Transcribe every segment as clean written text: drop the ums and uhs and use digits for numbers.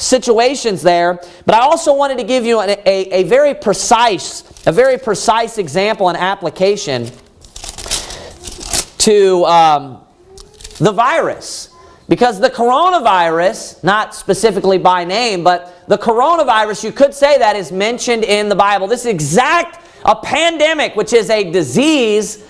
situations there, but I also wanted to give you a very precise example and application to the virus. Because the coronavirus, not specifically by name, but the coronavirus, you could say that is mentioned in the Bible. This a pandemic, which is a disease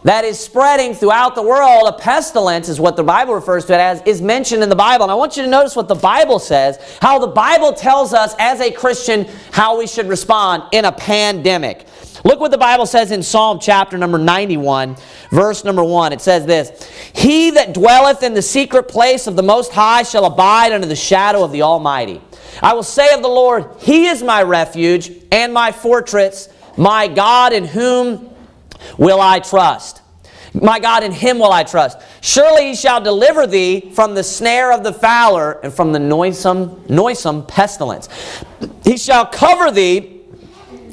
that is spreading throughout the world, a pestilence is what the Bible refers to it as, is mentioned in the Bible. And I want you to notice what the Bible says, how the Bible tells us as a Christian how we should respond in a pandemic. Look what the Bible says in Psalm chapter number 91, verse number 1. It says this, "He that dwelleth in the secret place of the Most High shall abide under the shadow of the Almighty. I will say of the Lord, He is my refuge and my fortress, my God in whom will I trust. My God, in Him will I trust. Surely He shall deliver thee from the snare of the fowler and from the noisome pestilence. He shall cover thee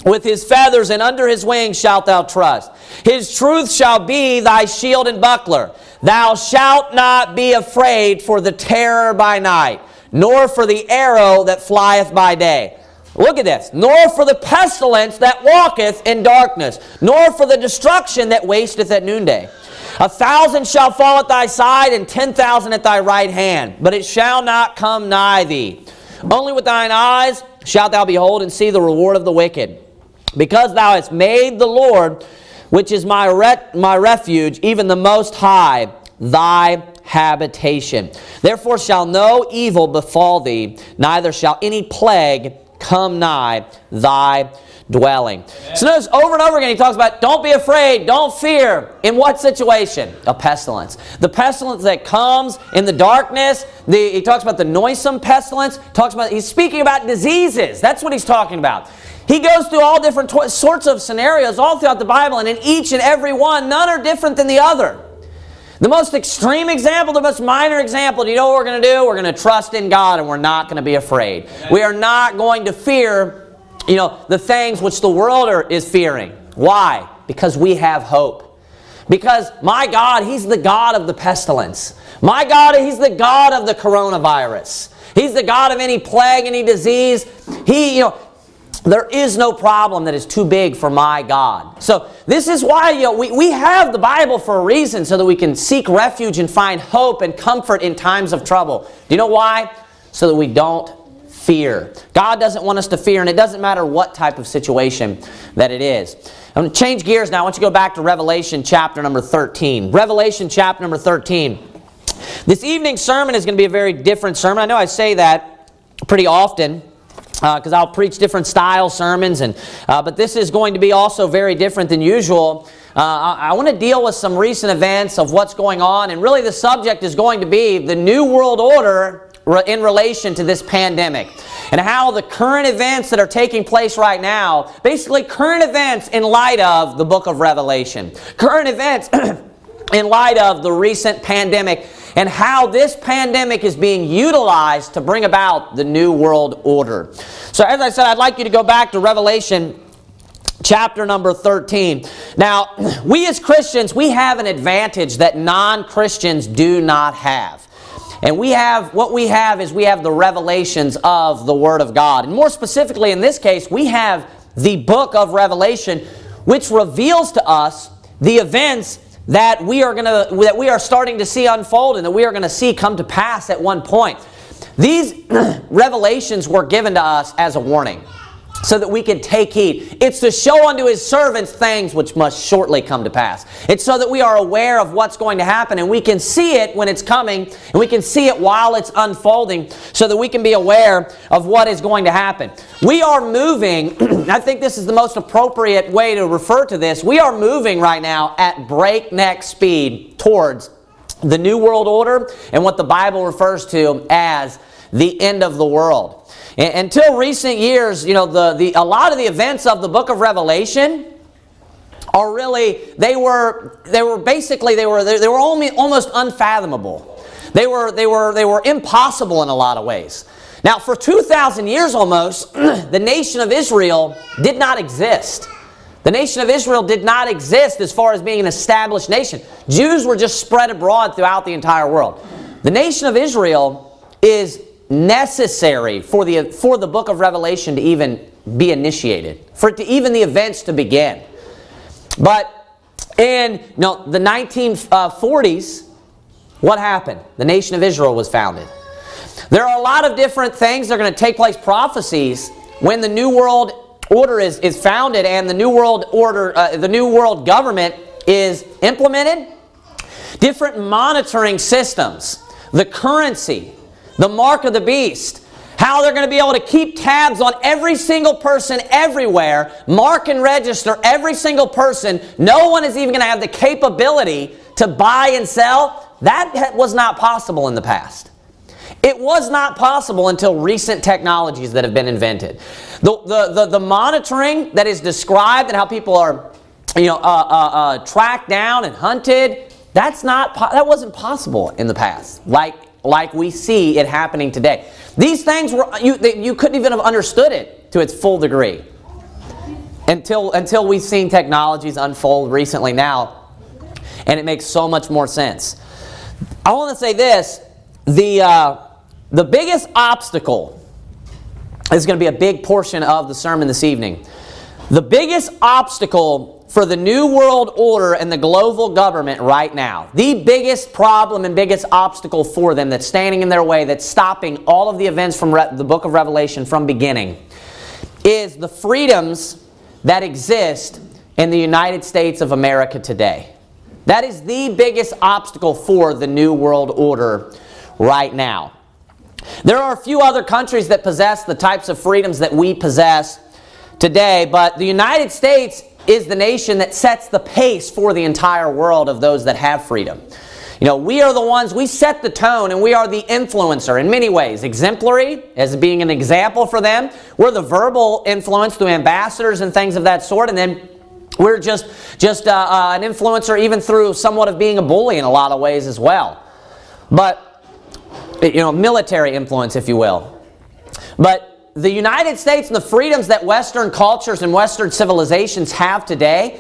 with His feathers, and under His wings shalt thou trust. His truth shall be thy shield and buckler. Thou shalt not be afraid for the terror by night, nor for the arrow that flieth by day." Look at this. "Nor for the pestilence that walketh in darkness, nor for the destruction that wasteth at noonday. 1,000 shall fall at thy side, and 10,000 at thy right hand, but it shall not come nigh thee. Only with thine eyes shalt thou behold and see the reward of the wicked. Because thou hast made the Lord, which is my refuge, even the Most High, thy habitation. Therefore shall no evil befall thee, neither shall any plague come nigh thy dwelling." Amen. So notice over and over again he talks about don't be afraid, don't fear. In what situation? A pestilence. The pestilence that comes in the darkness. He talks about the noisome pestilence. He's speaking about diseases. That's what he's talking about. He goes through all different sorts of scenarios all throughout the Bible, and in each and every one, none are different than the other. The most extreme example, the most minor example, do you know what we're going to do? We're going to trust in God, and we're not going to be afraid. We are not going to fear, the things which the world is fearing. Why? Because we have hope. Because my God, He's the God of the pestilence. My God, He's the God of the coronavirus. He's the God of any plague, any disease. There is no problem that is too big for my God. So this is why we have the Bible for a reason, so that we can seek refuge and find hope and comfort in times of trouble. Do you know why? So that we don't fear. God doesn't want us to fear, and it doesn't matter what type of situation that it is. I'm going to change gears now. I want you to go back to Revelation chapter number 13. Revelation chapter number 13. This evening's sermon is going to be a very different sermon. I know I say that pretty often, because I'll preach different style sermons, but this is going to be also very different than usual. I want to deal with some recent events of what's going on, and really the subject is going to be the New World Order in relation to this pandemic, and how the current events that are taking place right now, basically current events in light of the book of Revelation, current events in light of the recent pandemic, and how this pandemic is being utilized to bring about the New World Order. So as I said, I'd like you to go back to Revelation chapter number 13. Now, we as Christians, we have an advantage that non-Christians do not have. And what we have is the revelations of the Word of God. And more specifically in this case, we have the book of Revelation, which reveals to us the events that we are starting to see unfold, and that we are going to see come to pass at one point. These revelations were given to us as a warning, so that we can take heed. It's to show unto His servants things which must shortly come to pass. It's so that we are aware of what's going to happen, and we can see it when it's coming, and we can see it while it's unfolding, so that we can be aware of what is going to happen. We are moving, I think this is the most appropriate way to refer to this, we are moving right now at breakneck speed towards the New World Order and what the Bible refers to as the end of the world. Until recent years, a lot of the events of the book of Revelation are really, they were almost unfathomable. They were impossible in a lot of ways. Now, for 2,000 years almost, the nation of Israel did not exist. The nation of Israel did not exist as far as being an established nation. Jews were just spread abroad throughout the entire world. The nation of Israel is necessary for the book of Revelation to even be initiated, for it to even the events to begin. But in the 1940s, what happened? The nation of Israel was founded. There are a lot of different things that are going to take place, prophecies, when the New World Order is founded and the New World Order, the New World Government is implemented. Different monitoring systems, the currency, the mark of the beast, how they're going to be able to keep tabs on every single person everywhere, mark and register every single person. No one is even going to have the capability to buy and sell. That was not possible in the past. It was not possible until recent technologies that have been invented. The monitoring that is described and how people are tracked down and hunted, that wasn't possible in the past, like we see it happening today. These things you couldn't even have understood it to its full degree until we've seen technologies unfold recently now, and it makes so much more sense. I want to say this: the biggest obstacle is going to be a big portion of the sermon this evening. The biggest obstacle for the New World Order and the global government right now, the biggest problem and biggest obstacle for them that's standing in their way, that's stopping all of the events from the book of Revelation from beginning, is the freedoms that exist in the United States of America today. That is the biggest obstacle for the New World Order right now. There are a few other countries that possess the types of freedoms that we possess today, but the United States is the nation that sets the pace for the entire world of those that have freedom. We are the ones, we set the tone, and we are the influencer in many ways. Exemplary as being an example for them. We're the verbal influence through ambassadors and things of that sort, and then we're just an influencer even through somewhat of being a bully in a lot of ways as well. But military influence, if you will. But the United States and the freedoms that Western cultures and Western civilizations have today,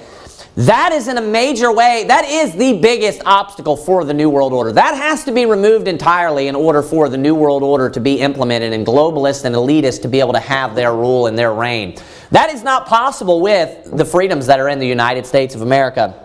that is in a major way, that is the biggest obstacle for the New World Order. That has to be removed entirely in order for the New World Order to be implemented and globalists and elitists to be able to have their rule and their reign. That is not possible with the freedoms that are in the United States of America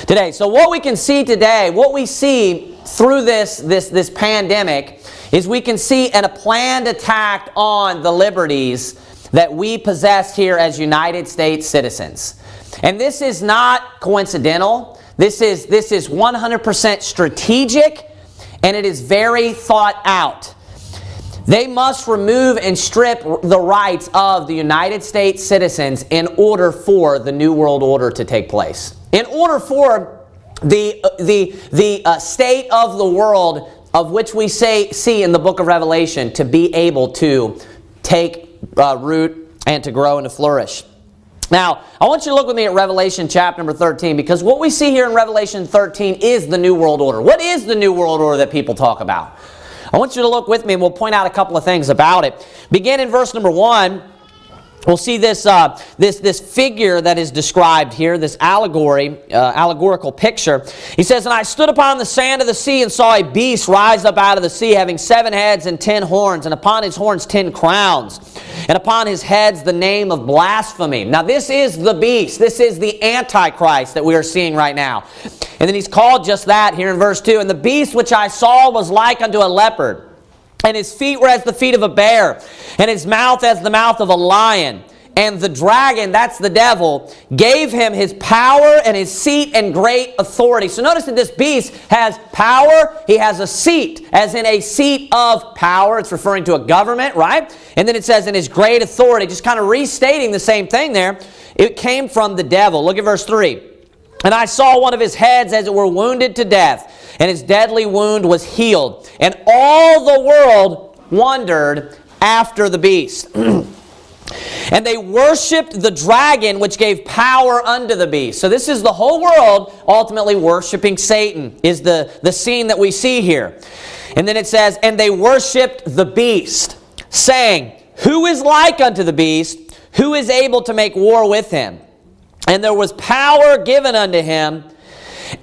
today. So what we can see today, what we see through this pandemic, is we can see a planned attack on the liberties that we possess here as United States citizens. And this is not coincidental. This is 100% strategic, and it is very thought out. They must remove and strip the rights of the United States citizens in order for the New World Order to take place. In order for the state of the world of which we see in the book of Revelation to be able to take root and to grow and to flourish. Now, I want you to look with me at Revelation chapter number 13, because what we see here in Revelation 13 is the New World Order. What is the New World Order that people talk about? I want you to look with me, and we'll point out a couple of things about it. Begin in verse number 1. We'll see this figure that is described here, this allegorical picture. He says, "And I stood upon the sand of the sea and saw a beast rise up out of the sea, having 7 heads and 10 horns, and upon his horns 10 crowns, and upon his heads the name of blasphemy." Now this is the beast. This is the Antichrist that we are seeing right now. And then he's called just that here in verse 2. "And the beast which I saw was like unto a leopard, and his feet were as the feet of a bear, and his mouth as the mouth of a lion. And the dragon," that's the devil, "gave him his power and his seat and great authority." So notice that this beast has power. He has a seat, as in a seat of power. It's referring to a government, right? And then it says, "in his great authority," just kind of restating the same thing there. It came from the devil. Look at verse 3. "And I saw one of his heads as it were wounded to death, and his deadly wound was healed. And all the world wondered after the beast. And they worshipped the dragon, which gave power unto the beast." So this is the whole world ultimately worshiping Satan, is the scene that we see here. And then it says, "And they worshipped the beast, saying, Who is like unto the beast? Who is able to make war with him? And there was power given unto him,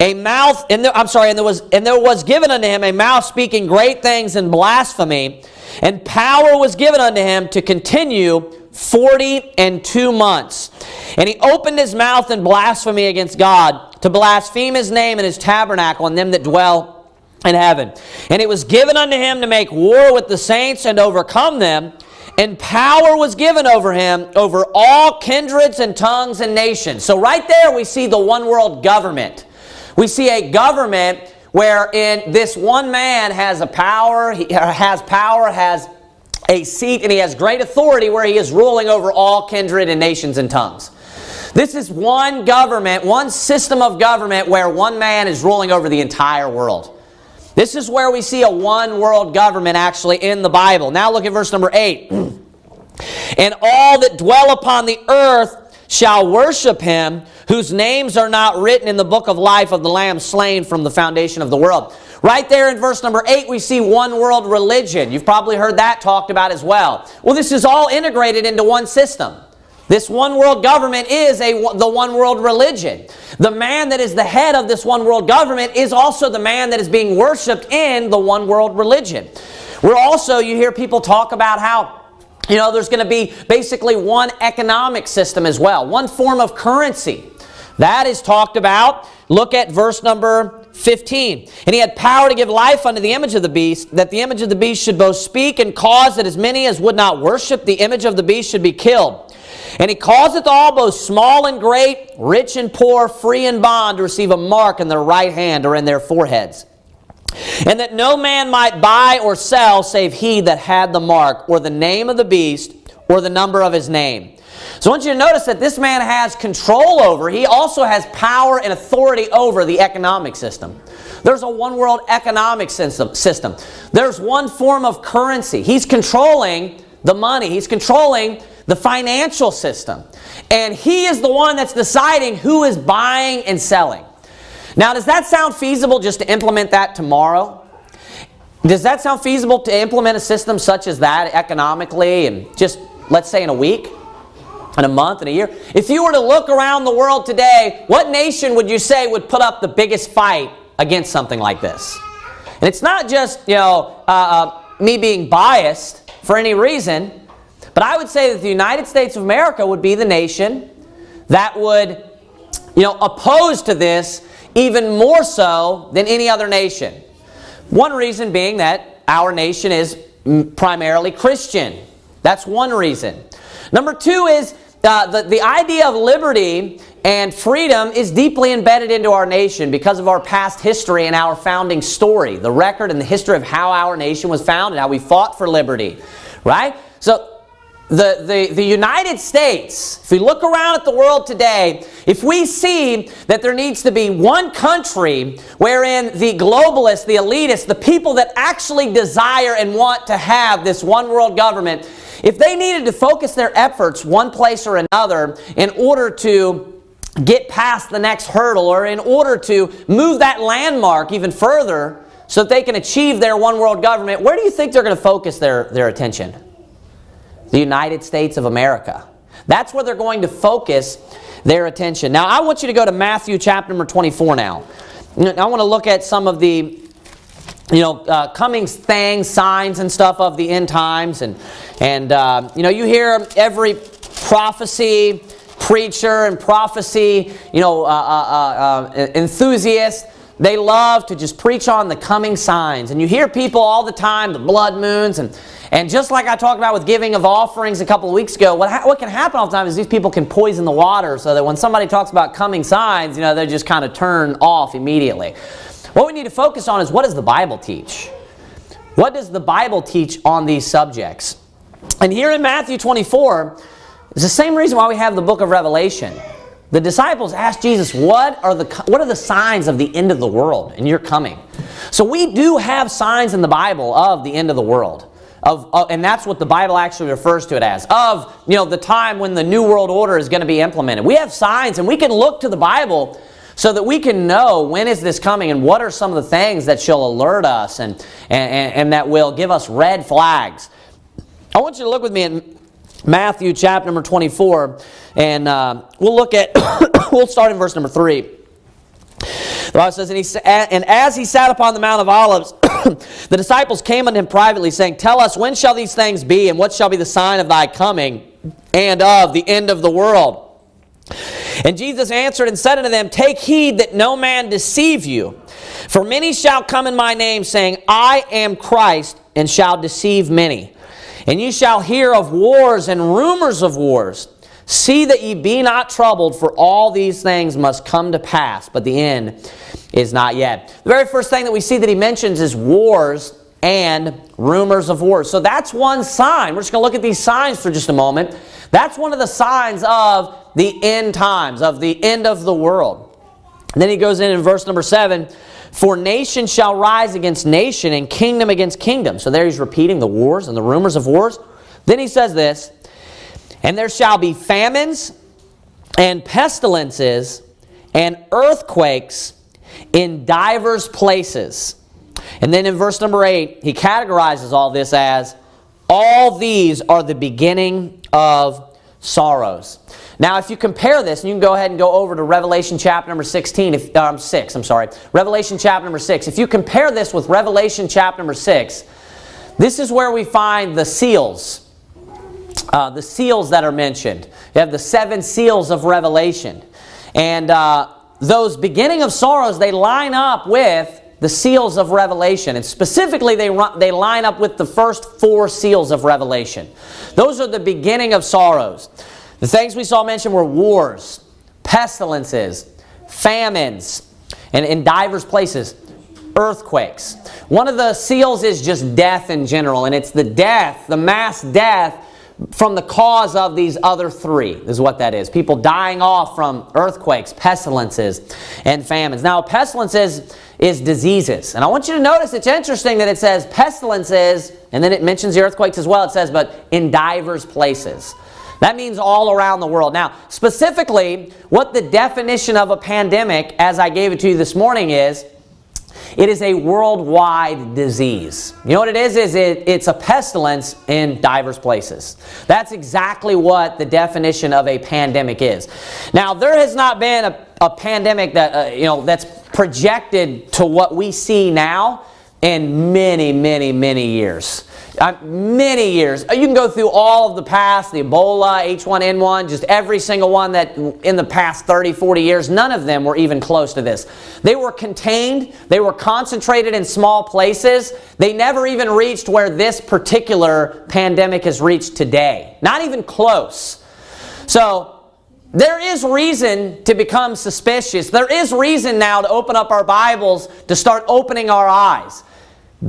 a mouth, and there was given unto him a mouth speaking great things and blasphemy, and power was given unto him to continue 42 months. And he opened his mouth in blasphemy against God, to blaspheme his name and his tabernacle and them that dwell in heaven. And it was given unto him to make war with the saints and overcome them. And power was given over him over all kindreds and tongues and nations. So right there we see the one world government. We see a government wherein this one man has a power, has a seat, and he has great authority where he is ruling over all kindred and nations and tongues. This is one government, one system of government where one man is ruling over the entire world. This is where we see a one world government actually in the Bible. Now look at verse number 8. And all that dwell upon the earth shall worship him, whose names are not written in the book of life of the Lamb slain from the foundation of the world. Right there in verse number 8, we see one world religion. You've probably heard that talked about as well. Well, this is all integrated into one system. This one world government is the one world religion. The man that is the head of this one world government is also the man that is being worshipped in the one world religion. You hear people talk about how there's going to be basically one economic system as well, one form of currency. That is talked about. Look at verse number 15. And he had power to give life unto the image of the beast, that the image of the beast should both speak and cause that as many as would not worship the image of the beast should be killed. And he causeth all, both small and great, rich and poor, free and bond, to receive a mark in their right hand or in their foreheads. And that no man might buy or sell save he that had the mark, or the name of the beast, or the number of his name. So I want you to notice that this man has control over, he also has power and authority over the economic system. There's a one world economic system. There's one form of currency. He's controlling the money. He's controlling the financial system. And he is the one that's deciding who is buying and selling. Now, does that sound feasible just to implement that tomorrow? Does that sound feasible to implement a system such as that economically and just, let's say, in a week, in a month, in a year? If you were to look around the world today, what nation would you say would put up the biggest fight against something like this? And it's not just, me being biased for any reason, but I would say that the United States of America would be the nation that would, oppose to this even more so than any other nation. One reason being that our nation is primarily Christian. That's one reason. Number two is the idea of liberty and freedom is deeply embedded into our nation because of our past history and our founding story, the record and the history of how our nation was founded, how we fought for liberty, right? So the United States, if we look around at the world today, if we see that there needs to be one country wherein the globalists, the elitists, the people that actually desire and want to have this one world government, if they needed to focus their efforts one place or another in order to get past the next hurdle or in order to move that landmark even further so that they can achieve their one world government, where do you think they're going to focus their attention? The United States of America. That's where they're going to focus their attention. Now, I want you to go to Matthew chapter number 24 now. I want to look at some of the coming things, signs and stuff of the end times. And you hear every prophecy preacher and prophecy, enthusiast. They love to just preach on the coming signs. And you hear people all the time, the blood moons, and just like I talked about with giving of offerings a couple of weeks ago, what can happen all the time is these people can poison the water so that when somebody talks about coming signs, they just kind of turn off immediately. What we need to focus on is, what does the Bible teach? What does the Bible teach on these subjects? And here in Matthew 24, it's the same reason why we have the book of Revelation. The disciples asked Jesus, what are the signs of the end of the world and your coming? So we do have signs in the Bible of the end of the world. And that's what the Bible actually refers to it as. Of, the time when the New World Order is going to be implemented. We have signs, and we can look to the Bible so that we can know when is this coming and what are some of the things that shall alert us and that will give us red flags. I want you to look with me in Matthew chapter number 24, and we'll start in verse number 3. The Bible says, and as he sat upon the Mount of Olives, the disciples came unto him privately, saying, Tell us, when shall these things be, and what shall be the sign of thy coming, and of the end of the world? And Jesus answered and said unto them, Take heed that no man deceive you. For many shall come in my name, saying, I am Christ, and shall deceive many. And ye shall hear of wars and rumors of wars. See that ye be not troubled, for all these things must come to pass, but the end is not yet. The very first thing that we see that he mentions is wars and rumors of wars. So that's one sign. We're just going to look at these signs for just a moment. That's one of the signs of the end times, of the end of the world. And then he goes in verse number 7, For nation shall rise against nation, and kingdom against kingdom. So there he's repeating the wars and the rumors of wars. Then he says this, And there shall be famines and pestilences and earthquakes in divers places. And then in verse number 8, he categorizes all this as, All these are the beginning of sorrows. Now, if you compare this, and you can go ahead and go over to Revelation chapter number 6. Revelation chapter number 6. If you compare this with Revelation chapter number 6, this is where we find the seals. The seals that are mentioned. You have the 7 seals of Revelation. And those beginning of sorrows, they line up with the seals of Revelation. And specifically, they line up with the first 4 seals of Revelation. Those are the beginning of sorrows. The things we saw mentioned were wars, pestilences, famines, and in divers places, earthquakes. One of the seals is just death in general, and it's the death, the mass death from the cause of these other 3, is what that is. People dying off from earthquakes, pestilences, and famines. Now, pestilences is diseases. And I want you to notice it's interesting that it says pestilences, and then it mentions the earthquakes as well. It says, but in divers places. That means all around the world. Now, specifically, what the definition of a pandemic, as I gave it to you this morning, is, it is a worldwide disease. You know what it is? It's a pestilence in divers places. That's exactly what the definition of a pandemic is. Now, there has not been a pandemic that that's projected to what we see now in many, many, many years. Many years. You can go through all of the past, the Ebola, H1N1, just every single one that in the past 30, 40 years, none of them were even close to this. They were contained, they were concentrated in small places. They never even reached where this particular pandemic has reached today. Not even close. So, there is reason to become suspicious. There is reason now to open up our Bibles, to start opening our eyes.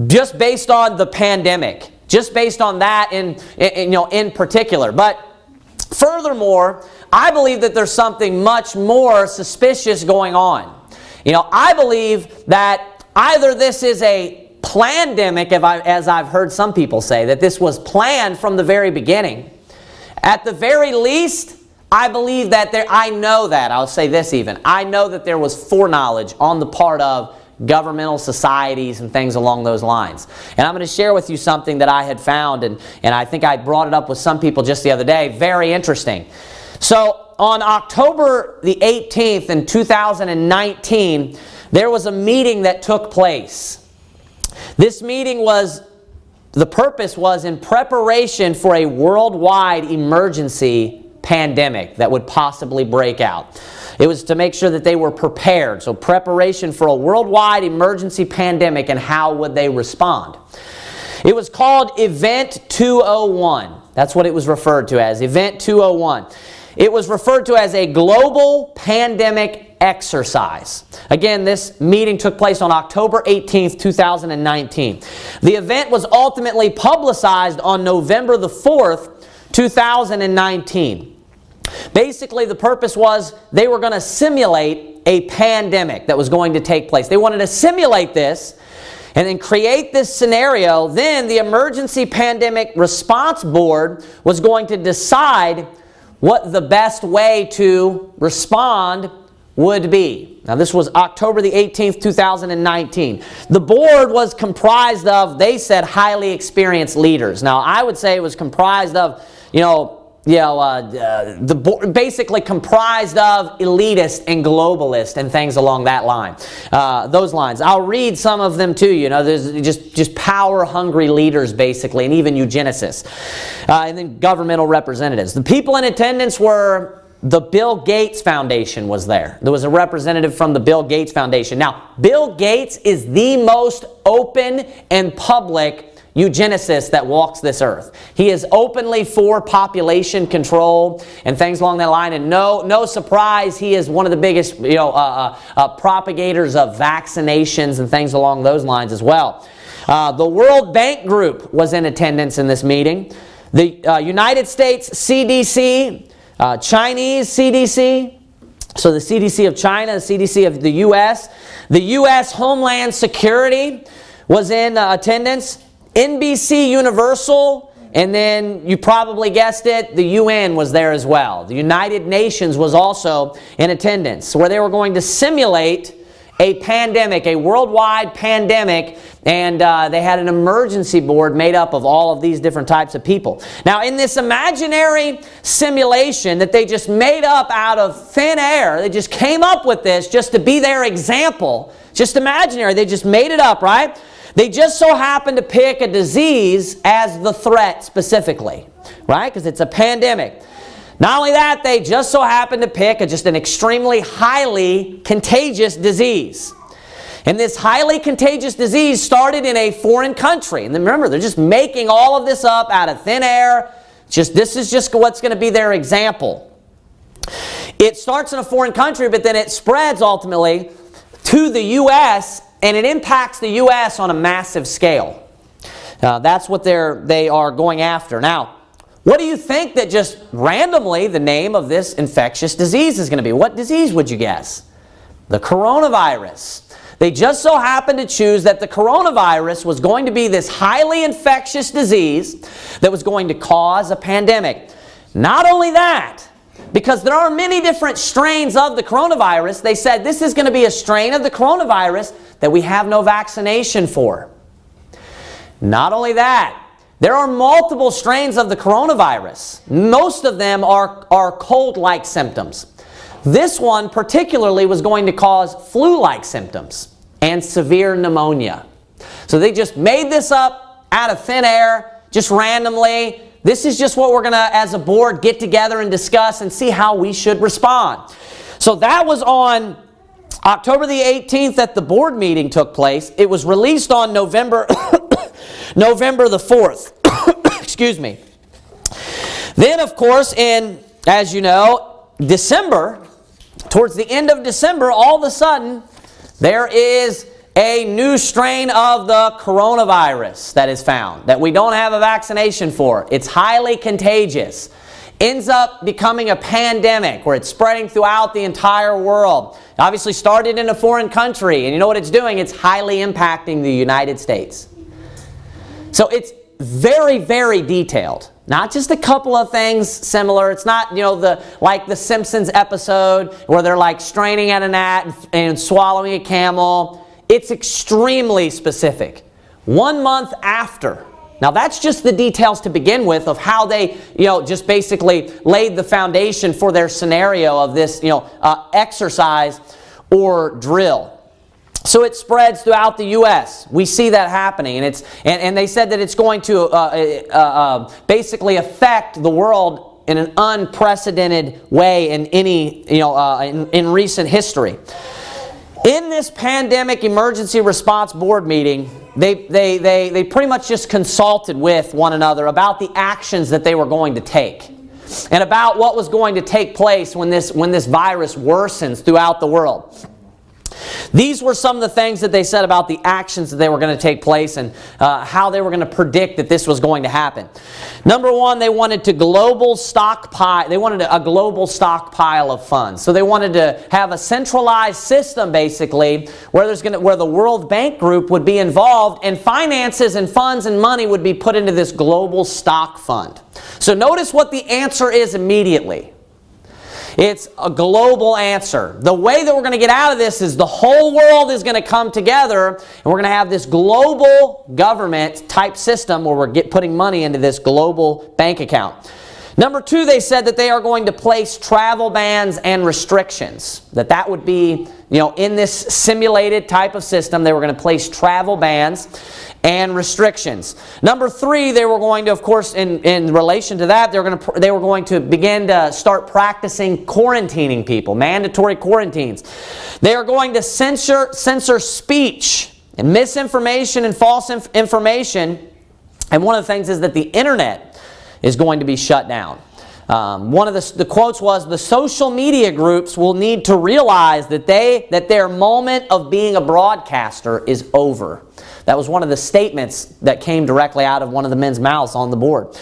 Just based on the pandemic. Just based on that in particular. But furthermore, I believe that there's something much more suspicious going on. I believe that either this is a plandemic, as I've heard some people say, that this was planned from the very beginning. At the very least, I believe that I know that there was foreknowledge on the part of governmental societies and things along those lines. And I'm going to share with you something that I had found, and I think I brought it up with some people just the other day. Very interesting. So on October the 18th in 2019, there was a meeting that took place. This meeting the purpose was in preparation for a worldwide emergency pandemic that would possibly break out. It was to make sure that they were prepared. So preparation for a worldwide emergency pandemic, and how would they respond. It was called Event 201. That's what it was referred to as, Event 201. It was referred to as a global pandemic exercise. Again, this meeting took place on October 18th, 2019. The event was ultimately publicized on November the 4th, 2019. Basically, the purpose was they were going to simulate a pandemic that was going to take place. They wanted to simulate this and then create this scenario. Then the Emergency Pandemic Response Board was going to decide what the best way to respond would be. Now, this was October the 18th, 2019. The board was comprised of, they said, highly experienced leaders. Now, I would say it was comprised of, basically comprised of elitists and globalists and things along that line, those lines. I'll read some of them to you. You know, there's just power-hungry leaders, basically, and even eugenicists, and then governmental representatives. The people in attendance were the Bill Gates Foundation was there. There was a representative from the Bill Gates Foundation. Now, Bill Gates is the most open and public eugenicist that walks this earth. He is openly for population control and things along that line, and no surprise, he is one of the biggest propagators of vaccinations and things along those lines as well. The World Bank Group was in attendance in this meeting. The United States CDC, Chinese CDC, so the CDC of China, the CDC of the U.S. Homeland Security was in attendance. NBC Universal, and then you probably guessed it, the UN was there as well. The United Nations was also in attendance, where they were going to simulate a pandemic, a worldwide pandemic, and they had an emergency board made up of all of these different types of people. Now, in this imaginary simulation that they just made up out of thin air, they just came up with this just to be their example, just imaginary, they just made it up, right? They just so happened to pick a disease as the threat specifically, right? Because it's a pandemic. Not only that, they just so happened to pick just an extremely highly contagious disease. And this highly contagious disease started in a foreign country. And then remember, they're just making all of this up out of thin air. This is just what's going to be their example. It starts in a foreign country, but then it spreads ultimately to the U.S., and it impacts the U.S. on a massive scale. That's what they are going after. Now, what do you think that just randomly the name of this infectious disease is going to be? What disease would you guess? The coronavirus. They just so happened to choose that the coronavirus was going to be this highly infectious disease that was going to cause a pandemic. Not only that, because there are many different strains of the coronavirus, they said this is going to be a strain of the coronavirus that we have no vaccination for. Not only that, there are multiple strains of the coronavirus. Most of them are cold-like symptoms. This one particularly was going to cause flu-like symptoms and severe pneumonia. So they just made this up out of thin air, just randomly. This is just what we're going to, as a board, get together and discuss and see how we should respond. So that was on October the 18th that the board meeting took place. It was released on November the 4th. Excuse me. Then, of course, as you know, December, towards the end of December, all of a sudden, there is a new strain of the coronavirus that is found that we don't have a vaccination for. It's highly contagious. Ends up becoming a pandemic where it's spreading throughout the entire world. It obviously started in a foreign country, and you know what it's doing? It's highly impacting the United States. So it's very, very detailed. Not just a couple of things similar. It's not, like the Simpsons episode where they're like straining at a gnat and swallowing a camel. It's extremely specific. 1 month after. Now that's just the details to begin with of how they, just basically laid the foundation for their scenario of this, exercise or drill. So it spreads throughout the U.S. We see that happening, and they said that it's going to basically affect the world in an unprecedented way in any, in recent history. In this pandemic emergency response board meeting, they pretty much just consulted with one another about the actions that they were going to take and about what was going to take place when this virus worsens throughout the world. These were some of the things that they said about the actions that they were going to take place and how they were going to predict that this was going to happen. Number one, they wanted a global stockpile of funds. So they wanted to have a centralized system, basically, where the World Bank Group would be involved, and finances and funds and money would be put into this global stock fund. So notice what the answer is immediately. It's a global answer. The way that we're going to get out of this is the whole world is going to come together, and we're going to have this global government type system where we're putting money into this global bank account. Number 2, they said that they are going to place travel bans and restrictions. That would be, in this simulated type of system, they were going to place travel bans and restrictions. Number 3, they were going to, of course, in relation to that, they were going to begin to start practicing quarantining people, mandatory quarantines. They are going to censor speech and misinformation and false information. And one of the things is that the internet is going to be shut down. One of the quotes was, the social media groups will need to realize that their moment of being a broadcaster is over. That was one of the statements that came directly out of one of the men's mouths on the board.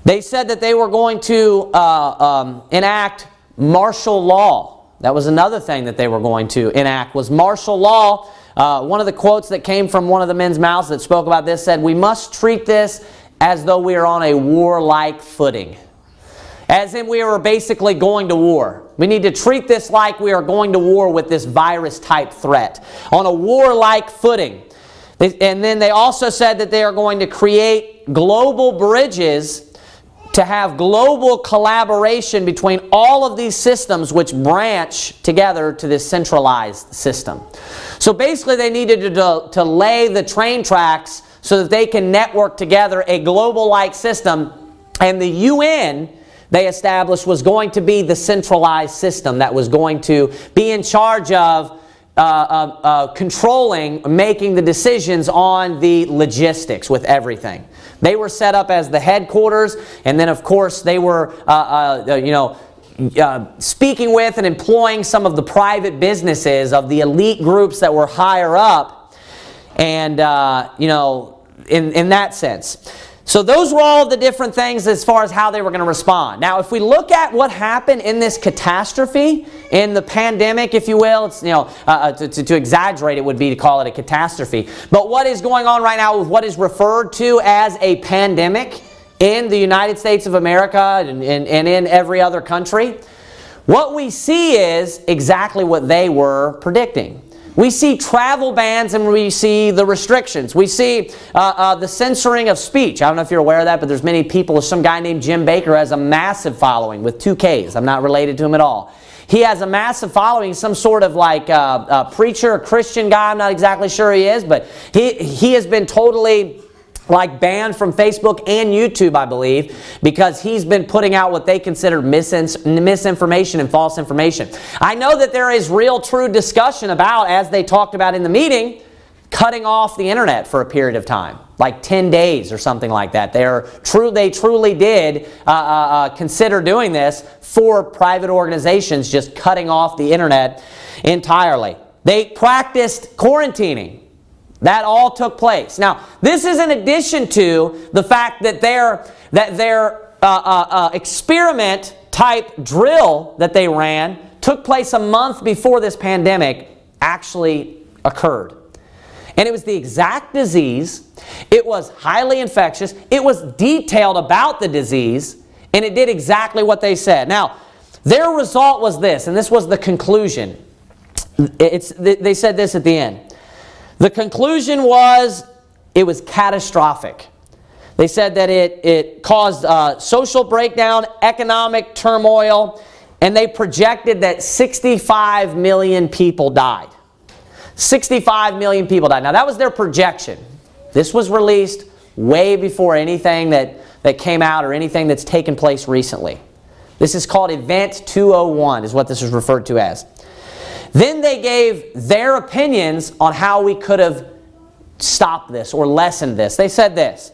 They said that they were going to enact martial law. That was another thing that they were going to enact, was martial law. One of the quotes that came from one of the men's mouths that spoke about this said, we must treat this as though we are on a warlike footing. As in we are basically going to war. We need to treat this like we are going to war with this virus-type threat. On a warlike footing. And then they also said that they are going to create global bridges to have global collaboration between all of these systems which branch together to this centralized system. So basically they needed to lay the train tracks so that they can network together a global-like system. And the UN, they established, was going to be the centralized system that was going to be in charge of controlling, making the decisions on the logistics with everything. They were set up as the headquarters, and then of course they were speaking with and employing some of the private businesses of the elite groups that were higher up, and in that sense. So those were all the different things as far as how they were going to respond. Now, if we look at what happened in this catastrophe, in the pandemic, if you will, it's, to exaggerate it would be to call it a catastrophe. But what is going on right now with what is referred to as a pandemic in the United States of America and in every other country, what we see is exactly what they were predicting. We see travel bans and we see the restrictions. We see the censoring of speech. I don't know if you're aware of that, but there's many people. Some guy named Jim Baker has a massive following with 2 Ks. I'm not related to him at all. He has a massive following, some sort of like preacher, a Christian guy. I'm not exactly sure he is, but he has been totally banned from Facebook and YouTube, I believe, because he's been putting out what they consider misinformation and false information. I know that there is real true discussion about, as they talked about in the meeting, cutting off the internet for a period of time, like 10 days or something like that. They truly did consider doing this for private organizations, just cutting off the internet entirely. They practiced quarantining. That all took place. Now, this is in addition to the fact that their experiment type drill that they ran took place a month before this pandemic actually occurred. And it was the exact disease. It was highly infectious. It was detailed about the disease, and it did exactly what they said. Now, their result was this, and this was the conclusion. They said this at the end. The conclusion was it was catastrophic. They said that it caused social breakdown, economic turmoil, and they projected that 65 million people died. 65 million people died. Now, that was their projection. This was released way before anything that came out or anything that's taken place recently. This is called Event 201, is what this is referred to as. Then they gave their opinions on how we could have stopped this or lessened this. They said this.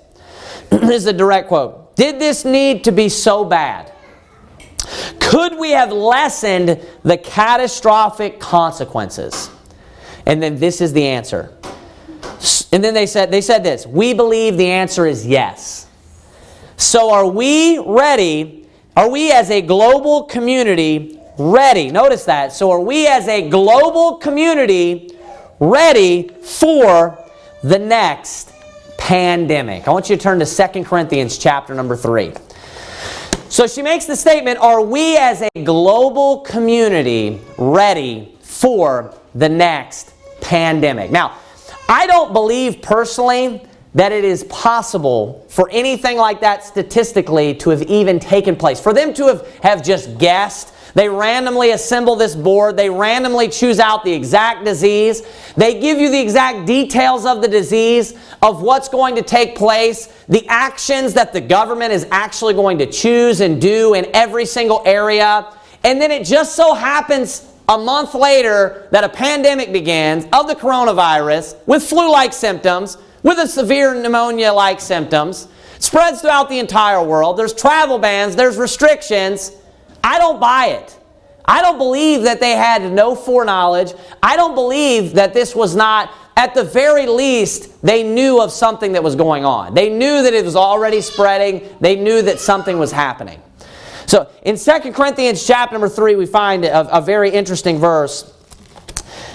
This is a direct quote. Did this need to be so bad? Could we have lessened the catastrophic consequences? And then this is the answer. And then they said this. We believe the answer is yes. So are we ready? Are we as a global community ready? Notice that. So are we as a global community ready for the next pandemic? I want you to turn to 2 Corinthians chapter number 3. So she makes the statement, are we as a global community ready for the next pandemic? Now, I don't believe personally that it is possible for anything like that statistically to have even taken place. For them to have just guessed. They randomly assemble this board. They randomly choose out the exact disease. They give you the exact details of the disease, of what's going to take place, the actions that the government is actually going to choose and do in every single area. And then it just so happens a month later that a pandemic begins of the coronavirus with flu-like symptoms, with a severe pneumonia-like symptoms, spreads throughout the entire world. There's travel bans, there's restrictions. I don't buy it. I don't believe that they had no foreknowledge. I don't believe that this was not, at the very least, they knew of something that was going on. They knew that it was already spreading. They knew that something was happening. So in 2 Corinthians chapter number 3, we find a very interesting verse.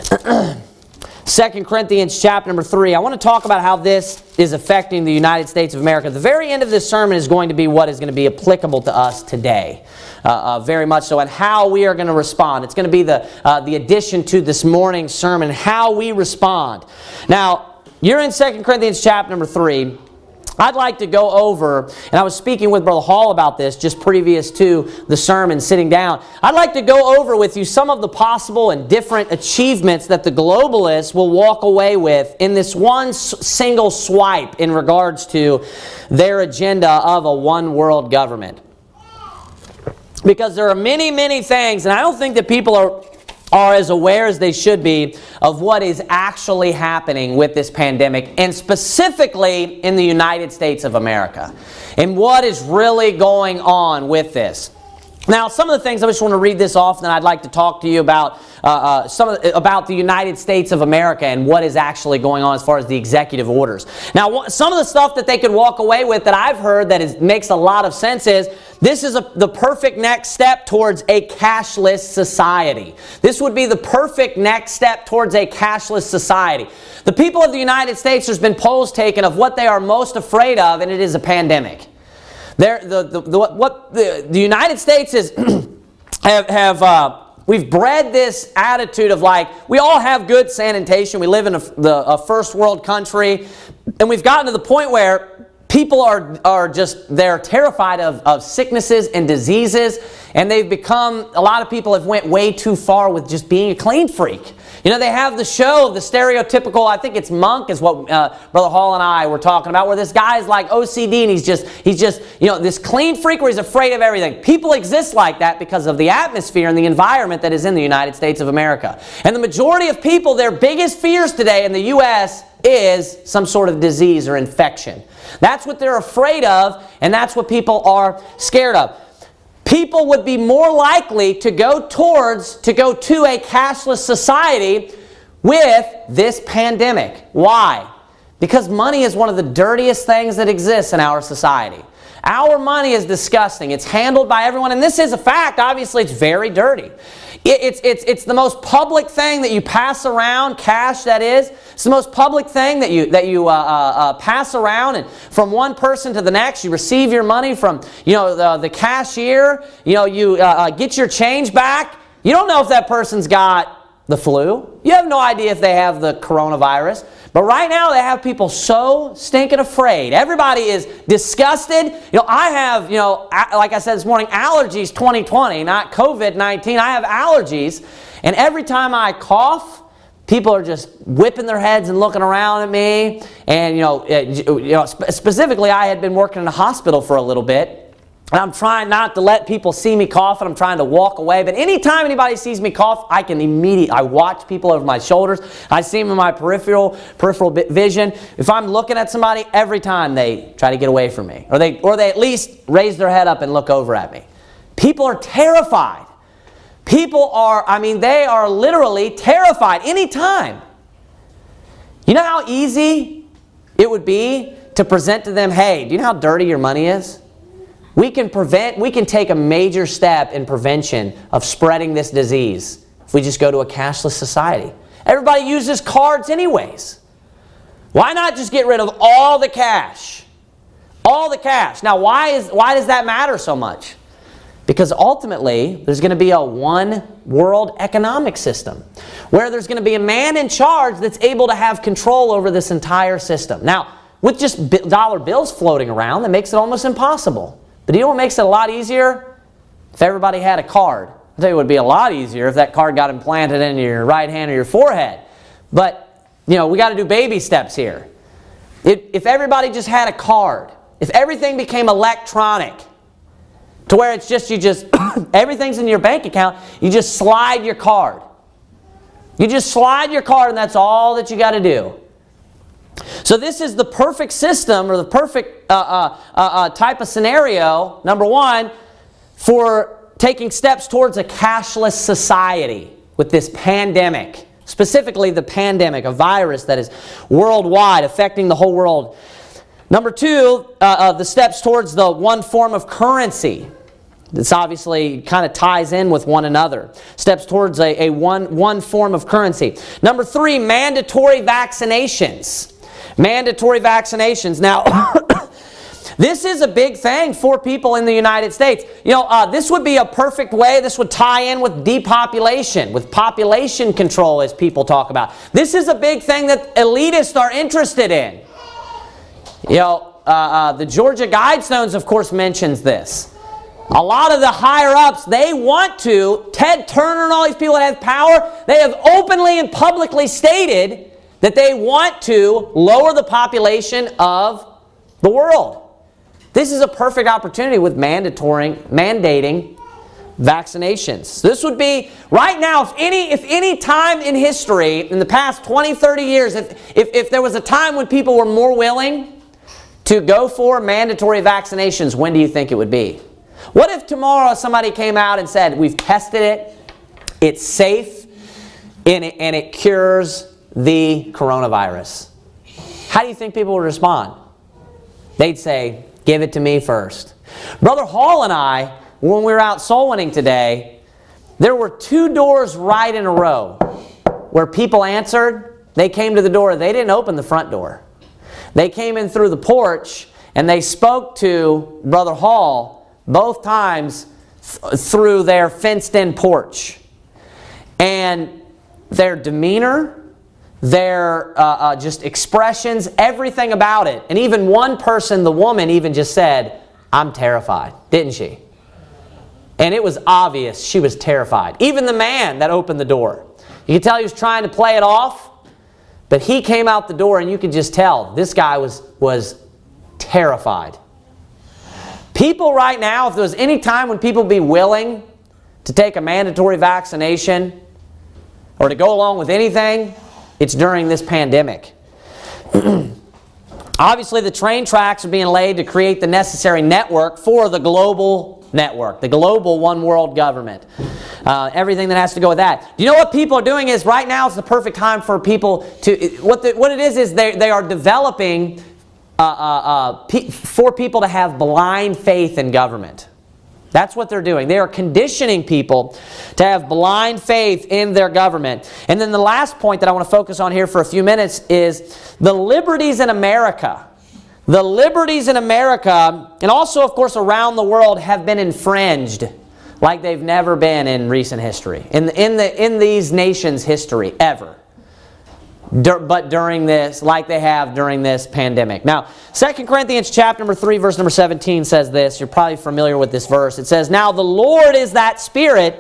2 Corinthians chapter number 3. I want to talk about how this is affecting the United States of America. The very end of this sermon is going to be what is going to be applicable to us today. Very much so, and how we are going to respond. It's going to be the addition to this morning's sermon, how we respond. Now, you're in 2 Corinthians chapter number 3. I'd like to go over, and I was speaking with Brother Hall about this just previous to the sermon, sitting down. I'd like to go over with you some of the possible and different achievements that the globalists will walk away with in this one single swipe in regards to their agenda of a one-world government. Because there are many, many things, and I don't think that people are as aware as they should be of what is actually happening with this pandemic, and specifically in the United States of America, and what is really going on with this. Now, some of the things, I just want to read this off, and then I'd like to talk to you about about the United States of America and what is actually going on as far as the executive orders. Now, some of the stuff that they could walk away with that I've heard that makes a lot of sense is, this is the perfect next step towards a cashless society. This would be the perfect next step towards a cashless society. The people of the United States, there's been polls taken of what they are most afraid of, and it is a pandemic. The United States is we've bred this attitude of like, we all have good sanitation. We live in a first world country, and we've gotten to the point where people are just, they're terrified of sicknesses and diseases, and they've become, a lot of people have went way too far with just being a clean freak. You know, they have the show, the stereotypical, I think it's Monk is what Brother Hall and I were talking about, where this guy's like OCD and he's just, you know, this clean freak where he's afraid of everything. People exist like that because of the atmosphere and the environment that is in the United States of America. And the majority of people, their biggest fears today in the U.S. is some sort of disease or infection. That's what they're afraid of, and that's what people are scared of. People would be more likely to go to a cashless society with this pandemic. Why? Because money is one of the dirtiest things that exists in our society. Our money is disgusting. It's handled by everyone, and this is a fact. Obviously, it's very dirty. It's the most public thing that you pass around, cash that is. It's the most public thing that you pass around, and from one person to the next, you receive your money from the cashier. You get your change back. You don't know if that person's got the flu. You have no idea if they have the coronavirus. But right now they have people so stinking afraid. Everybody is disgusted. I have, like I said this morning, allergies 2020, not COVID-19. I have allergies. And every time I cough, people are just whipping their heads and looking around at me. And, specifically, I had been working in a hospital for a little bit. And I'm trying not to let people see me cough, and I'm trying to walk away. But anytime anybody sees me cough, I watch people over my shoulders. I see them in my peripheral vision. If I'm looking at somebody, every time they try to get away from me. Or they at least raise their head up and look over at me. People are terrified. People are, they are literally terrified anytime. You know how easy it would be to present to them, hey, do you know how dirty your money is? We can take a major step in prevention of spreading this disease if we just go to a cashless society. Everybody uses cards anyways. Why not just get rid of all the cash? All the cash. Now, why does that matter so much? Because ultimately, there's going to be a one world economic system where there's going to be a man in charge that's able to have control over this entire system. Now, with just dollar bills floating around, that makes it almost impossible. But you know what makes it a lot easier? If everybody had a card. I'll tell you what would be a lot easier if that card got implanted in your right hand or your forehead. But, we got to do baby steps here. If everybody just had a card, if everything became electronic, to where it's just, everything's in your bank account, you just slide your card. You just slide your card and that's all that you got to do. So this is the perfect system, or the perfect type of scenario, number one, for taking steps towards a cashless society with this pandemic. Specifically the pandemic, a virus that is worldwide, affecting the whole world. Number two, the steps towards the one form of currency. This obviously kind of ties in with one another. Steps towards a one form of currency. Number three, mandatory vaccinations. Mandatory vaccinations. Now, this is a big thing for people in the United States. This would be a perfect way. This would tie in with depopulation, with population control, as people talk about. This is a big thing that elitists are interested in. The Georgia Guidestones, of course, mentions this. A lot of the higher-ups, they want to, Ted Turner and all these people that have power, they have openly and publicly stated that they want to lower the population of the world. This is a perfect opportunity with mandating vaccinations. This would be, right now, if any time in history, in the past 20, 30 years, if there was a time when people were more willing to go for mandatory vaccinations, when do you think it would be? What if tomorrow somebody came out and said, we've tested it, it's safe, and it cures the coronavirus? How do you think people would respond? They'd say, give it to me first. Brother Hall and I, when we were out soul winning today, there were 2 doors right in a row where people answered. They came to the door. They didn't open the front door. They came in through the porch and they spoke to Brother Hall both times through their fenced-in porch. And their demeanor, their just expressions, everything about it. And even one person, the woman, even just said, I'm terrified, didn't she? And it was obvious she was terrified. Even the man that opened the door. You could tell he was trying to play it off, but he came out the door and you could just tell this guy was terrified. People right now, if there was any time when people would be willing to take a mandatory vaccination or to go along with anything, it's during this pandemic. Obviously, the train tracks are being laid to create the necessary network for the global network, the global one world government. Everything that has to go with that. You know what people are doing is right now is the perfect time for people to, what it is they are developing for people to have blind faith in government. That's what they're doing. They are conditioning people to have blind faith in their government. And then the last point that I want to focus on here for a few minutes is the liberties in America. The liberties in America, and also, of course, around the world, have been infringed like they've never been in recent history, in these nations' history, ever. But during this, like they have during this pandemic. Now, 2 Corinthians chapter number 3, verse number 17 says this. You're probably familiar with this verse. It says, now the Lord is that Spirit,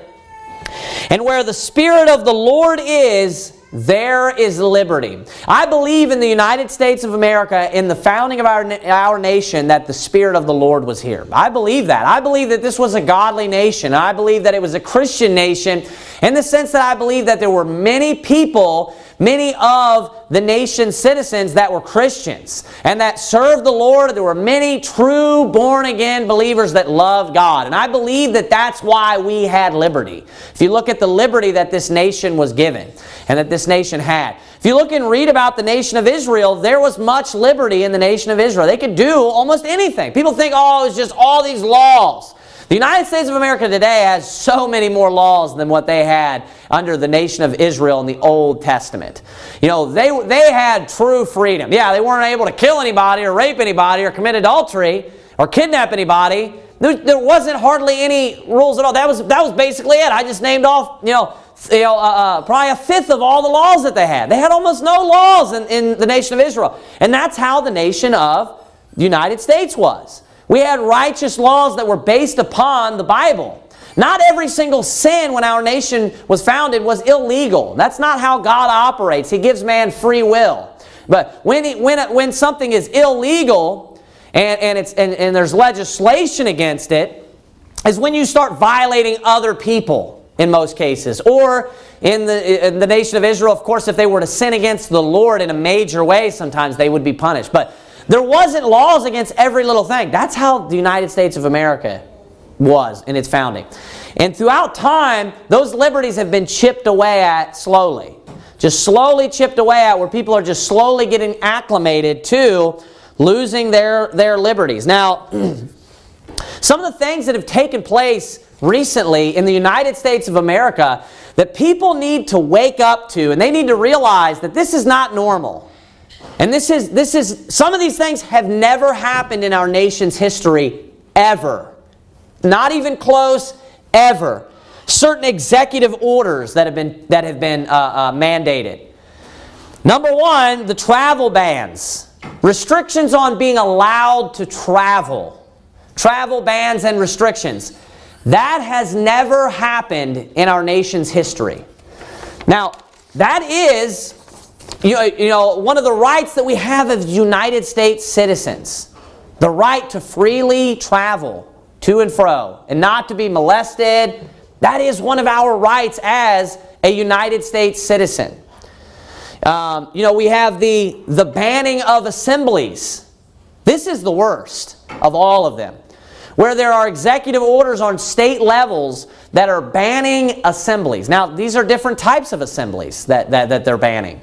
and where the Spirit of the Lord is, there is liberty. I believe in the United States of America, in the founding of our nation, that the Spirit of the Lord was here. I believe that. I believe that this was a godly nation. I believe that it was a Christian nation in the sense that I believe that there were many people, many of the nation's citizens that were Christians and that served the Lord. There were many true born-again believers that loved God. And I believe that that's why we had liberty. If you look at the liberty that this nation was given and that this nation had. If you look and read about the nation of Israel, there was much liberty in the nation of Israel. They could do almost anything. People think, oh, it's just all these laws. The United States of America today has so many more laws than what they had under the nation of Israel in the Old Testament. You know, they had true freedom. Yeah, they weren't able to kill anybody or rape anybody or commit adultery or kidnap anybody. There wasn't hardly any rules at all. That was basically it. I just named off, probably a fifth of all the laws that they had. They had almost no laws in the nation of Israel. And that's how the nation of the United States was. We had righteous laws that were based upon the Bible. Not every single sin when our nation was founded was illegal. That's not how God operates. He gives man free will. But when something is illegal and there's legislation against it, is when you start violating other people in most cases. Or in the nation of Israel, of course, if they were to sin against the Lord in a major way, sometimes they would be punished. But there wasn't laws against every little thing. That's how the United States of America was in its founding. And throughout time, those liberties have been chipped away at slowly. Just slowly chipped away at, where people are just slowly getting acclimated to losing their liberties. Now, some of the things that have taken place recently in the United States of America that people need to wake up to, and they need to realize that this is not normal. And some of these things have never happened in our nation's history, ever. Not even close, ever. Certain executive orders that have been mandated. Number one, the travel bans. Restrictions on being allowed to travel. Travel bans and restrictions. That has never happened in our nation's history. Now, that is one of the rights that we have as United States citizens. The right to freely travel to and fro and not to be molested. That is one of our rights as a United States citizen. We have the banning of assemblies. This is the worst of all of them, where there are executive orders on state levels that are banning assemblies. Now, these are different types of assemblies that they're banning.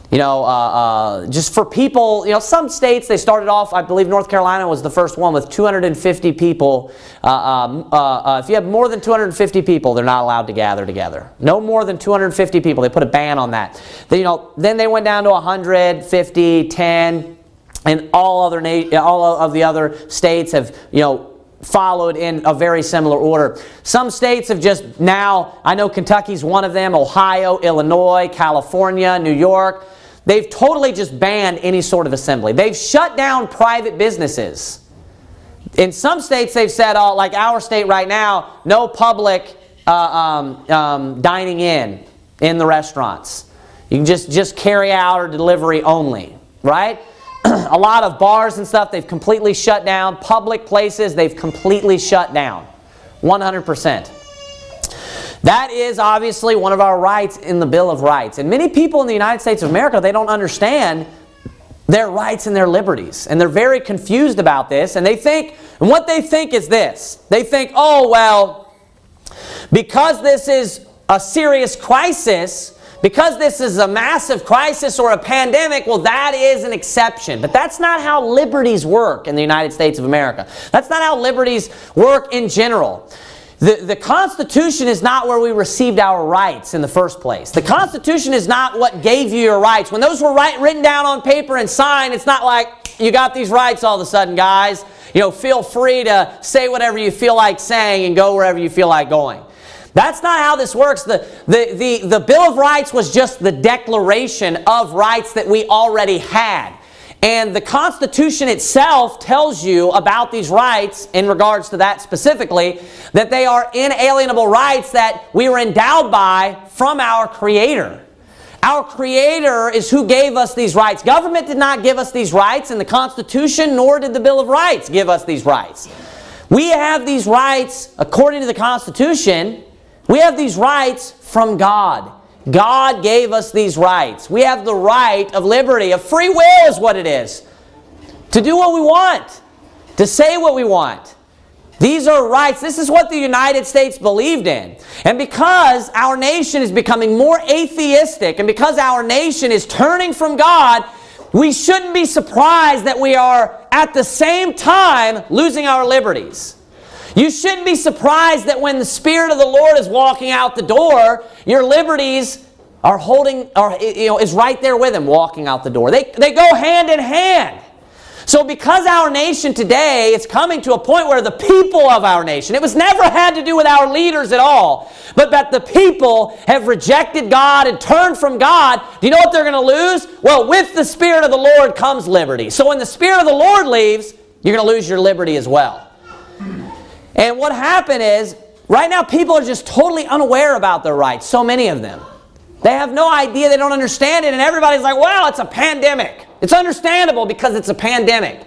Just for people, some states, they started off, I believe North Carolina was the first one with 250 people. If you have more than 250 people, they're not allowed to gather together. No more than 250 people. They put a ban on that. Then they went down to 100, 50, 10, and all of the other states have, followed in a very similar order. Some states have just now, I know Kentucky's one of them, Ohio, Illinois, California, New York. They've totally just banned any sort of assembly. They've shut down private businesses. In some states they've said, like our state right now, no public dining in the restaurants. You can just carry out or delivery only, right? A lot of bars and stuff, they've completely shut down. Public places, they've completely shut down. 100%. That is obviously one of our rights in the Bill of Rights. And many people in the United States of America, they don't understand their rights and their liberties. And they're very confused about this. And what they think is this. They think, because this is a serious crisis, because this is a massive crisis or a pandemic, that is an exception. But that's not how liberties work in the United States of America. That's not how liberties work in general. The Constitution is not where we received our rights in the first place. The Constitution is not what gave you your rights. When those were written down on paper and signed, it's not like you got these rights all of a sudden, guys. Feel free to say whatever you feel like saying and go wherever you feel like going. That's not how this works. The Bill of Rights was just the declaration of rights that we already had. And the Constitution itself tells you about these rights in regards to that specifically, that they are inalienable rights that we were endowed by from our Creator. Our Creator is who gave us these rights. Government did not give us these rights in the Constitution, nor did the Bill of Rights give us these rights. We have these rights according to the Constitution. We have these rights from God. God gave us these rights. We have the right of liberty, of free will is what it is. To do what we want. To say what we want. These are rights. This is what the United States believed in. And because our nation is becoming more atheistic, and because our nation is turning from God, we shouldn't be surprised that we are at the same time losing our liberties. You shouldn't be surprised that when the Spirit of the Lord is walking out the door, your liberties are is right there with Him walking out the door. They go hand in hand. So because our nation today is coming to a point where the people of our nation, it was never had to do with our leaders at all, but that the people have rejected God and turned from God, do you know what they're going to lose? Well, with the Spirit of the Lord comes liberty. So when the Spirit of the Lord leaves, you're going to lose your liberty as well. And what happened is, right now people are just totally unaware about their rights, so many of them. They have no idea, they don't understand it, and everybody's like, well, it's a pandemic. It's understandable because it's a pandemic.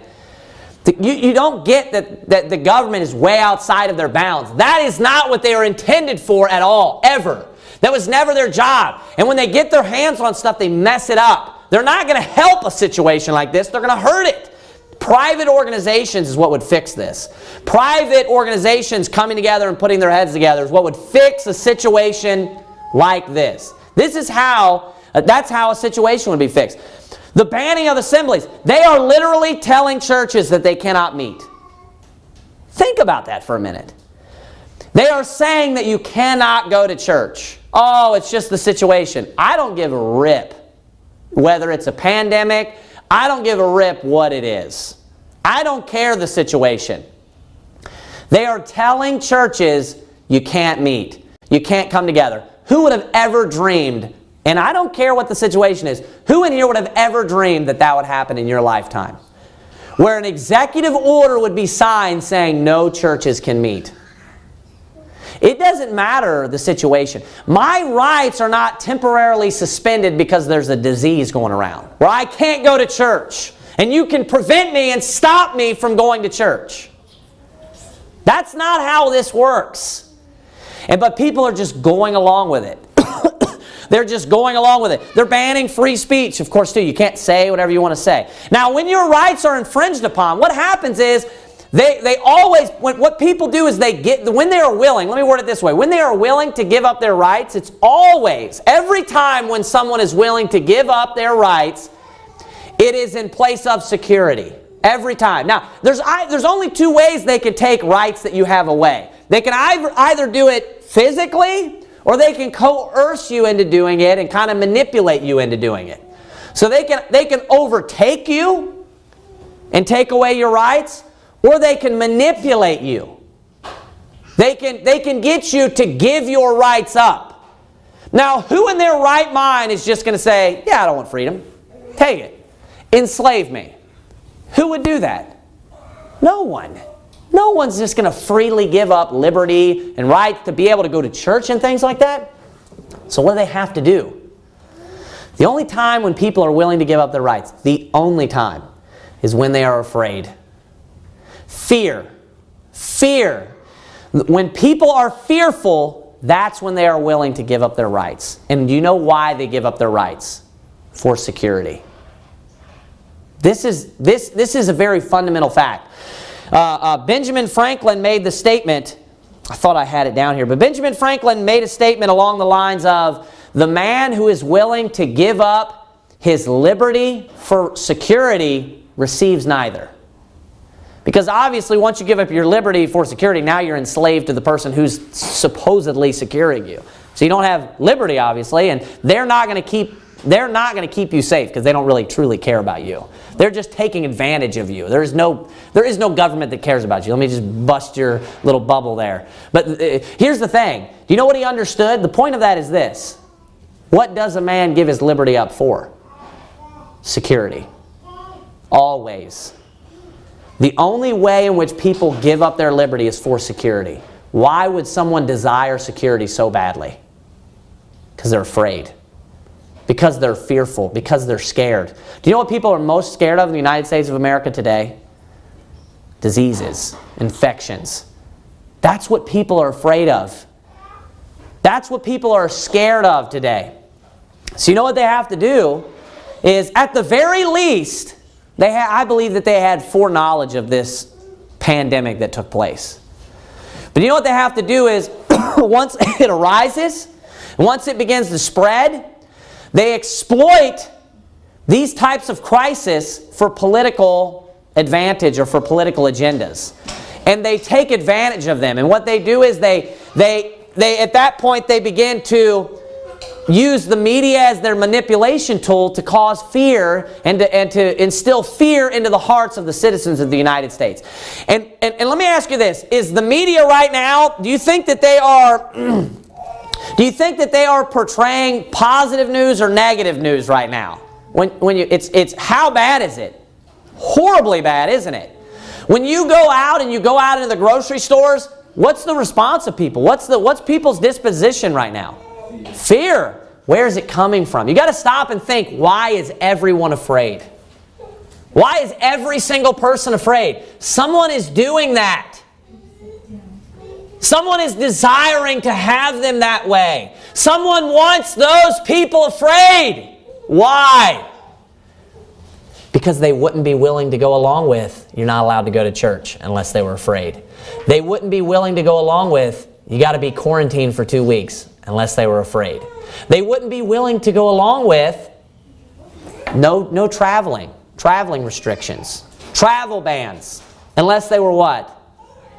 You don't get that the government is way outside of their bounds. That is not what they are intended for at all, ever. That was never their job. And when they get their hands on stuff, they mess it up. They're not going to help a situation like this. They're going to hurt it. Private organizations is what would fix this. Private organizations coming together and putting their heads together is what would fix a situation like this. This is how, that's how a situation would be fixed. The banning of assemblies. They are literally telling churches that they cannot meet. Think about that for a minute. They are saying that you cannot go to church. Oh, it's just the situation. I don't give a rip whether it's a pandemic. I don't give a rip what it is. I don't care the situation. They are telling churches you can't meet. You can't come together. Who would have ever dreamed, and I don't care what the situation is, who in here would have ever dreamed that that would happen in your lifetime? Where an executive order would be signed saying no churches can meet. It doesn't matter the situation. My rights are not temporarily suspended because there's a disease going around where I can't go to church and you can prevent me and stop me from going to church. That's not how this works. But people are just going along with it. They're just going along with it. They're banning free speech, of course, too. You can't say whatever you want to say. Now, when your rights are infringed upon, what happens is they always, what people do is when they are willing, let me word it this way, when they are willing to give up their rights, it's always, every time when someone is willing to give up their rights, it is in place of security. Every time. Now, there's only two ways they can take rights that you have away. They can either do it physically, or they can coerce you into doing it and kind of manipulate you into doing it. So they can overtake you and take away your rights, or they can manipulate you. They can get you to give your rights up. Now, who in their right mind is just going to say, yeah, I don't want freedom. Take it. Enslave me. Who would do that? No one. No one's just going to freely give up liberty and right to be able to go to church and things like that. So what do they have to do? The only time when people are willing to give up their rights, the only time, is when they are afraid. Fear. Fear. When people are fearful, that's when they are willing to give up their rights. And do you know why they give up their rights? For security. This is a very fundamental fact. Benjamin Franklin made the statement, I thought I had it down here, but Benjamin Franklin made a statement along the lines of, the man who is willing to give up his liberty for security receives neither. Because obviously once you give up your liberty for security, now you're enslaved to the person who's supposedly securing you. So you don't have liberty, obviously, and they're not going to keep you safe because they don't really truly care about you. They're just taking advantage of you. There is no government that cares about you. Let me just bust your little bubble there. But here's the thing. Do you know what he understood? The point of that is this. What does a man give his liberty up for? Security. Always. The only way in which people give up their liberty is for security. Why would someone desire security so badly? Because they're afraid. Because they're fearful. Because they're scared. Do you know what people are most scared of in the United States of America today? Diseases. Infections. That's what people are afraid of. That's what people are scared of today. So you know what they have to do is, at the very least, I believe that they had foreknowledge of this pandemic that took place. But you know what they have to do is, once it arises, once it begins to spread, they exploit these types of crises for political advantage or for political agendas. And they take advantage of them. And what they do is they at that point, they begin to use the media as their manipulation tool to cause fear and to instill fear into the hearts of the citizens of the United States. And let me ask you this. Is the media right now, do you think that they are do you think that they are portraying positive news or negative news right now? It's how bad is it? Horribly bad, isn't it? When you go out and you go out into the grocery stores, what's the response of people? What's people's disposition right now? Fear. Where is it coming from? You got to stop and think, why is everyone afraid? Why is every single person afraid? Someone is doing that. Someone is desiring to have them that way. Someone wants those people afraid. Why? Because they wouldn't be willing to go along with, you're not allowed to go to church unless they were afraid. They wouldn't be willing to go along with, you got to be quarantined for 2 weeks unless they were afraid. They wouldn't be willing to go along with no traveling restrictions, travel bans, unless they were what?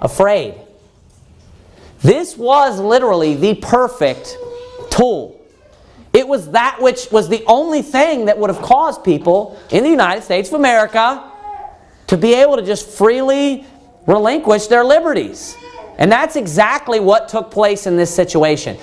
Afraid. This was literally the perfect tool. It was that which was the only thing that would have caused people in the United States of America to be able to just freely relinquish their liberties. And that's exactly what took place in this situation.